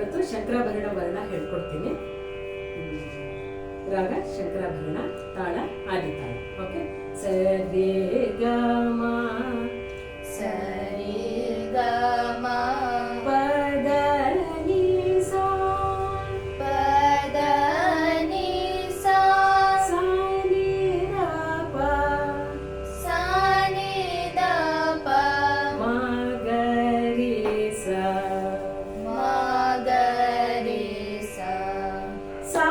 ಇವತ್ತು ಶಂಕರಾಭರಣ ವರ್ಣ ಹೇಳ್ಕೊಡ್ತೀನಿ. ರಾಗ ಶಂಕರಾಭರಣ, ತಾಳ ಆದಿತಾಳ. ಓಕೆ, ಸರಿ ಗ ಮ ಸರಿ ಗ ಮ ಪದ ನಿ ಸಾ ಪದ ನಿ ಸಾ ಸಾ ನಿ ದ ಪ ಸಾ ನಿ ದ ಪ ಮ ಗ ರಿ ಸಾ ಮ ಗ ರಿ ಸಾ ಸಾ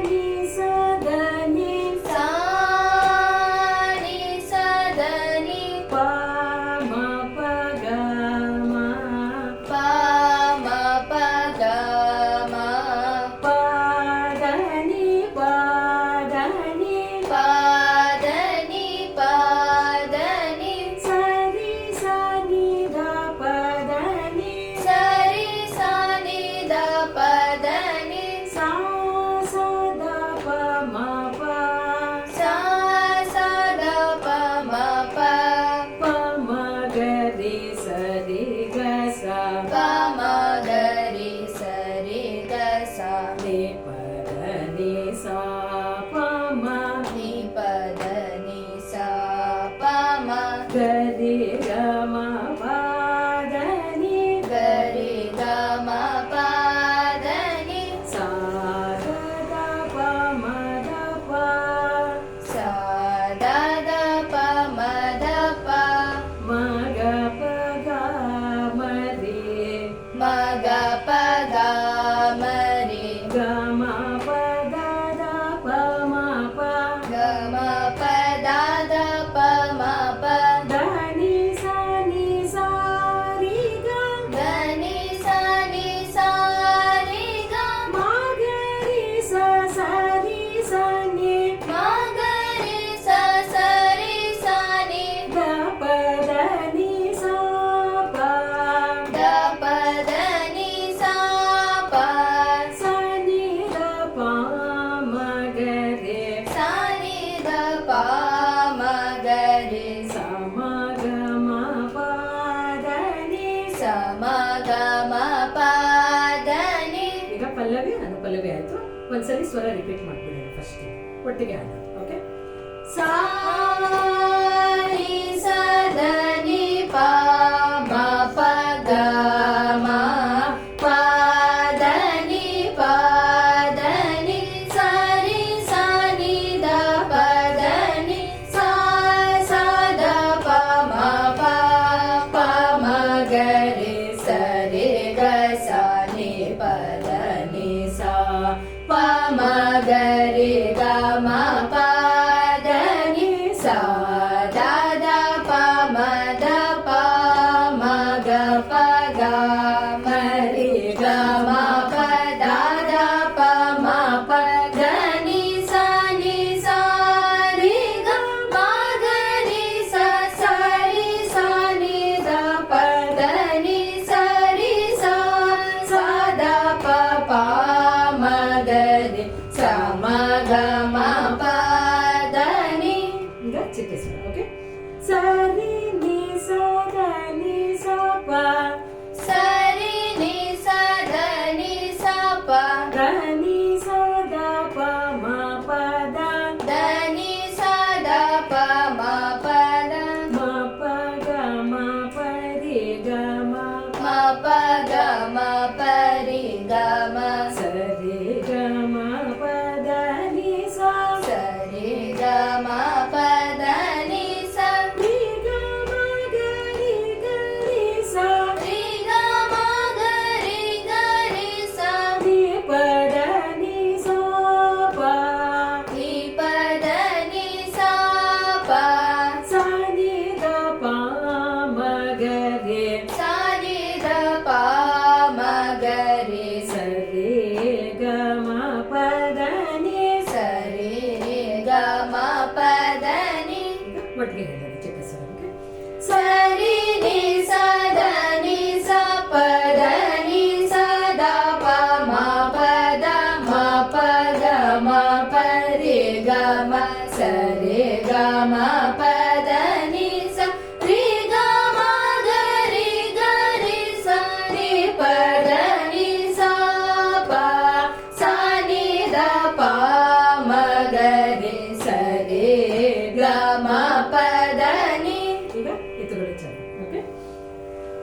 ನಿ ಸ ದ ನಿ ಸಾ ನಿ ಸ ದ ನಿ ಪ ಮ ಪ ಗ ಮ ಪ ಮ ಪ ಗ ಮ ಪ ದ ನಿ ಪ ದ ನಿ ಪ ದ ನಿ ಪ ದ ನಿ ಸರಿ ಸ ನಿ ದ ಪ ದ ನಿ ಸರಿ ಸ ನಿ ದ ಪ ದ ನಿ ಸಾ ಸ ದ ಪ ಮ ಪ ಸಾ ಸ ದ ಪ ಮ ಪ ಪ ಮ ಗ ರಿ ಸ ರಿ ಗ ಸ ಪ ಮ ಗ ರಿ ಸ ರಿ ಗ ಸ ನಿ ಪ ದ ನಿ ಸಾ ಪ ಮ ನಿ ಪ ದ ನಿ ಸ ಪ ಮ ಗ ರಿ ಗ ಮ ಪ ದ ನಿ ಗ ರಿ ಗ ಮ ಪ ದ ನಿ ಸಾ ದ ದ ಪ ಮ ದ ಪ ಸ ದ ದ ಪ ಮ ದ ಪ ಮ ಗ ಪ ಗ ಮ ರಿ ಮ ಗ ಪ ಗ ಮ ರಿ ಗ ಮ ಪ ದ ದ ಪ ಮ ಪ ಗ ಮ ಪ ದ ದ ಪ ಮ ಪ ದ ನಿ ಸ ನಿ ಸಾ ರಿ ಗ ದ ನಿ ಸ ನಿ ಸ ರಿ ಗ ಮ ಗ ರಿ ಸ ಸ ರಿ ಸ ನಿ ಮ ಗ ರಿ ಸ ಸ ರಿ ಸ ನಿ ದ ಪ ದ ನಿ ಸಾ ಪ ದ ಪ ದ ನಿ ಸ ಪ ಸ ನಿ ದ ಪ ಮ ಗ ರೆ ಸ ನಿ ದ ಪ ಮ ಗ ರಿ ಸ ಮ ಗ ಮ ಪ ದ ನಿ ಸ ಮ ಗ ಮ ಪ ದ ನಿ ಈಗ ಪಲ್ಲವಿ ಅನುಪಲ್ಲವಿ ಆಯ್ತು. ಒಂದ್ಸರಿ ಸ್ವರ ರಿಪೀಟ್ ಮಾಡ್ಬಿಡೋಣ ಫಸ್ಟ್, ಒಟ್ಟಿಗೆ ಹಾಡೋಣ. ಓಕೆ, ಸಾ ನಿ ಸ ದ ನಿ ಪ ಮ ಪ ಗ ಮ ಪ ದ ನಿ ಪ ದ ನಿ ಸ ರಿ ಸ ನಿ ದ ಪ ದ ನಿ ಸಾ ಸ ದ ಪ ಮ ಪ ಪ ಮ ಗ ರಿ ಸ ರಿ ಗ ಸ ನಿ ಪ ದ ನಿ ಸಾ ಪ ಮ ಗ ರಿ ಗ ಮ ಪ ದ ನಿ ಸಾ ದ ದ ಪ ಮ ದ ಪ ಮ ಗ ಪ ಗ ಮ ರಿ ಗ ಮ ಪ ದ ದ ಪ ಮ ಪ ದ ನಿ ಸಾ ನಿ ಸಾ ರಿ ಗ ಮ ಗ ರಿ ಸ ಸ ರಿ ಸ ನಿ ದ ಪ ದ ನಿ ಸ ರಿ ಸ ಸ ದ ಪ ಪ ಮ ಗ ರಿ ಸ ಮ ಗ ಮ ಪ ದ ನಿ ಈಗ ಚಿಕ್ಕ ಸ್ವರ. ಓಕೆ, ಸ ರಿ ನಿ ಸ ದ ನಿ ಸ ಪ ಸ ರಿ ನಿ ಸ ದ ನಿ ಸ ಪ ದ ನಿ ಸ ದ ಪ ಮ ಪ ದ ದ ನಿ ಸ ದ ಪ ಮ ಪ ದ ಮ ಪ ಗ ಮ ಪ ರಿ ಗ ಮ ಮ ಪ ಗ ಮ ಪ ರಿ ಗ ಮ ಸ ರಿ ಗ ಮ ಪ ದ ನಿ ಸ ಸ ರಿ ಗ ಮ ಪ ದ ನಿ ಸ ರಿ ಗ ಮ ಗ ರಿ ಗ ರಿ ಸ ರಿ ಗ ಮ ಗ ರಿ ಗ ರಿ ಸ ನಿ ಪ ದ ನಿ ಸ ಪ ನಿ ಪ ದ ನಿ ಸ ಪ ಸ ನಿ ದ ಪ ಮ ಗ ರೆ ಸ ನಿ ದ ಪ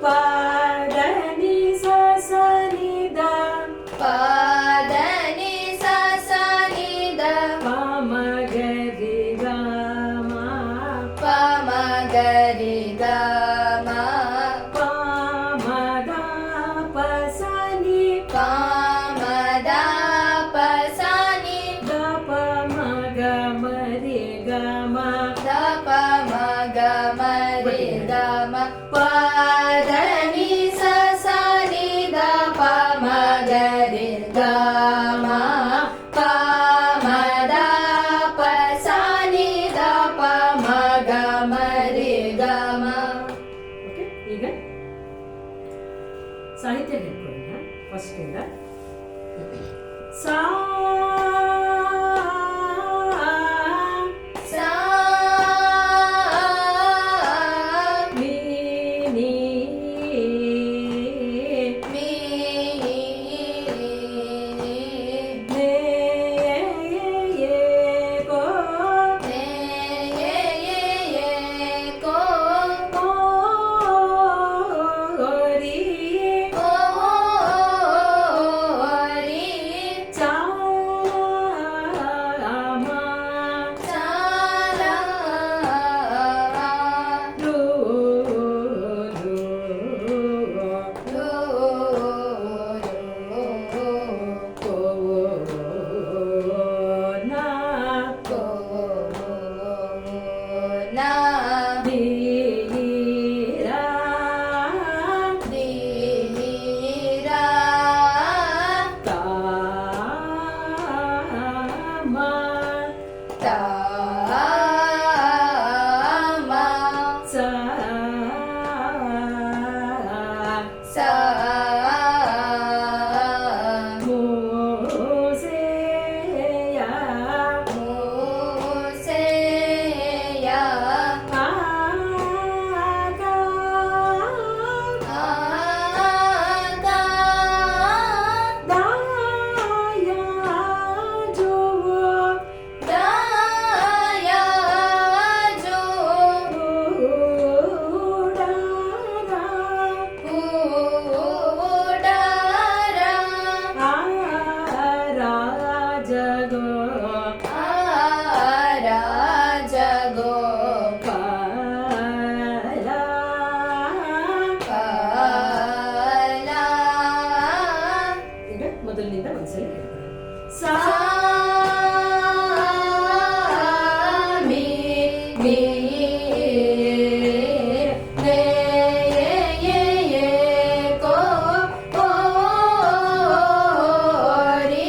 ಪಾದನಿ ಸನಿದ ಪಾದನಿ ಸನಿದ ಪಮಗರಿ ಗಮ ಪಮಗರಿ ಗಮ ಪಮದ ಪಸನಿ ಪಮದ ಪಸನಿ ದಪ ಮಗ ಮರಿ ಗಮ ದಪ ಮಗ ಮರಿ ಗಮ ಪಾದನಿ ಸನಿ ದಪ ಮಗರಿ ಗಮ ಪಮದ ಪಸನಿ ದಪ ಮಗ ಮರಿ ಗಮ. ಓಕೆ, ಈಗ ಸಾಹಿತ್ಯ ಹೇಳ್ಕೊಳ್ಳೋಣ ಫಸ್ಟ್ ಇಂದ. ಸಾ ಸಾ ಮೀ ನೀ ಮೀ ನೇ ಯೇ ಕೋ ನೇ ಕೋ ಮೋ ರಿ ರಿ ಚಾ ಮಾ ಚಾಲ ರು ರು ರು ಕೋ ನಾ ಕೋ ನಾ ದಿ ರಾ ಧೀರಾ ತಾ ಮಾ ತಾಮ ಸಾ ಸಾ ಮೋ ಸೇ ಯಾ ಮೂಸೆಯ ಆ ಗಾ ಆಗ ದಾ ಯಾ ಜೋ ದಾಯ ಜೋ ರಾ ರಾ ಹೂಡಾರ ಆ ರಾ ಜಗೋ ರಾಜ ಗೋ ಕಾಲ ಕಾಲ ಈಗ ಮೊದಲಿನಿಂದ ಒಂದ್ಸಲ ಹೇಳ್ಕೊಳ್ಳೋಣ. ಸಾ ಮೀ ಮೀ ನೇ ಕೋ ರಿ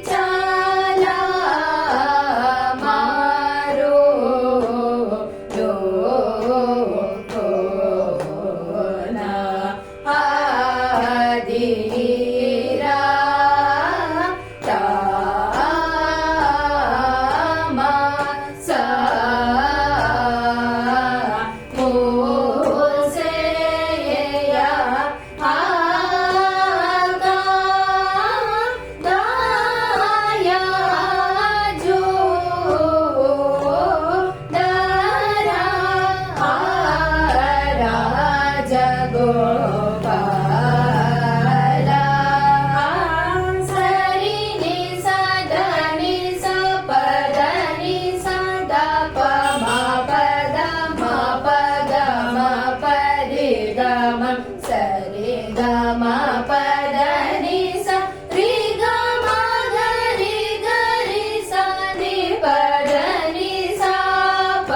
ಚಾಲ ಮಾರೋ ಲೋ ಕೋ ನಾ ಆದಿರಾ ತಾಮ ಸಾ ಮೂಸೆಯ ಆಗ ದಾಯ ಜೋ ದಾರ ರಾಜ ಗೋಪಾಲ ಸರಿ ನಿ ಸದ ನಿ ಸ ಪದ ನಿ ಸದ ಪ ಮ ಪದ ಮ ಪದ ಮ ಪರಿ ಗ ಮ ಸರಿ ಗ ಮ ಪದ ನಿ ಸ ರಿ ಗ ಮ ಗ ರಿ ಸ ನಿ ಪದ ನಿ ಸ ಪ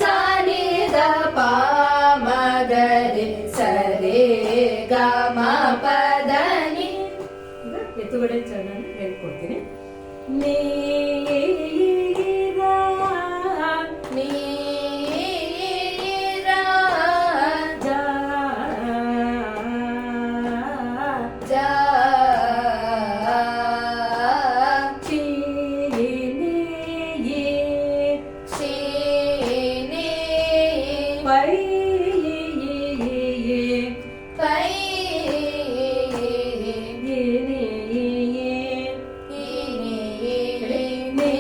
ಸ ನಿ ದ ಪ ಮ ಗ ರಿ ಸರಿ ಗ ಮ ಪದ ನಿ. ಈಗ ಎತ್ತುಗಡೆ ಚರಣ ಹೇಳ್ಕೊಡ್ತೀನಿ. ನೀರಾ ನೀರಾ ಜಾ ಜಾ ಚೀನಿ ಶೀನಿ ಪೈ ಪೈ ನೀ ನೀ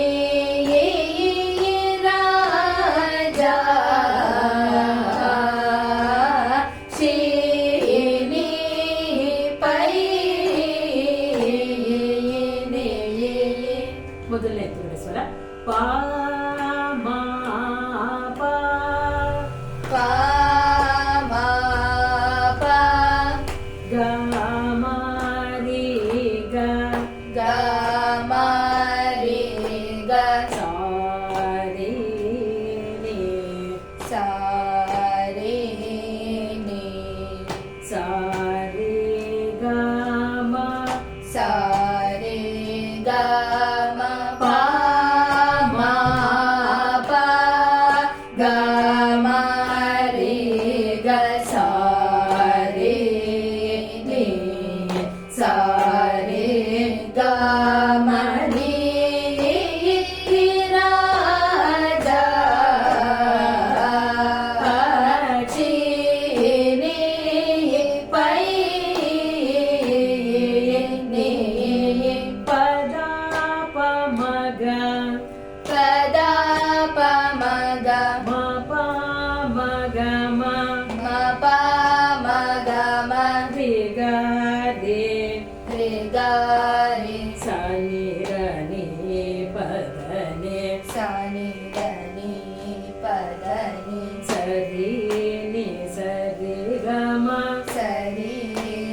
ಸರಿ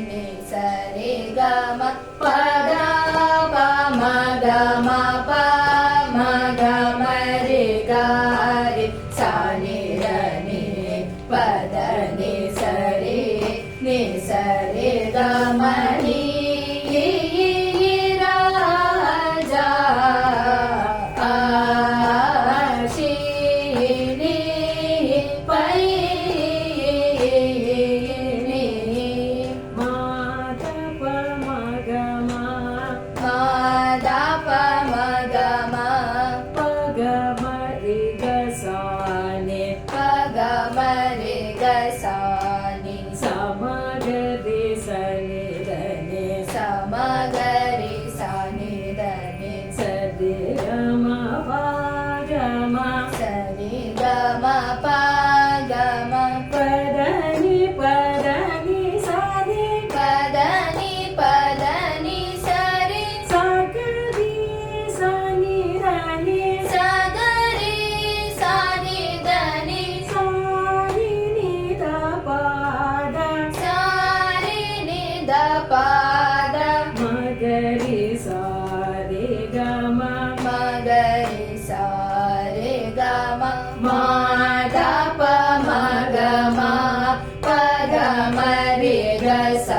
ನಿ ಸರಿ ಗ ಮ ಪ ದ ಪ ಮ ಗ ಮ ಪ ಮ ಗ ಮ ರಿ ಗ ರಿ ಸ ನಿ ರ ನಿ ಪ ದ ನಿ ಸರಿ ನಿ ಸರಿ ಗ ಮ ನಿ ರಾಜ ಆ ಶಿ ನಿ ಪೈ ನಿ ಮ ದ ಪ ಮ ಗ ಮ ಮ ದ ಪ ಮ ಗ ಮ ಪ ಗ ಮ ರಿ ಗ ಸ ನಿ ಪ ಗ ಮ ರಿ ಗ ಸ ನಿ ಸ ಮ ಗ ರಿ ಸ ನಿ ದ ನಿ ಸ ಮ ಗ ರಿ ಸ ನಿ ದ ನಿ ಸ ರಿ ಗ ಮ ಪ ಗ ಮ ಸ ರಿ ಗ ಮ ಪ ಗ ಮ ಪ ದ ನಿ ಸ ನಿ ಪ ದ ನಿ ಸ ರಿ ಸ ಗ ರಿ ಸ ನಿ ದ ನಿ ಸ ಗ ರಿ ಸ ನಿ ದ ನಿ ಸ ರಿ ನಿ ದ ಪ ದ ಸ ರಿ ನಿ ದ ಪ ದ ಮ ಗ ರಿ ಸ ರಿ ಗ ಮ ಮ ಗ ರಿ ಸ ರಿ ಗ ಮ ಮ ದ ಪ ಮ ಗ ಮ ಪ ಗ ಮ ರಿ ಗ ಸ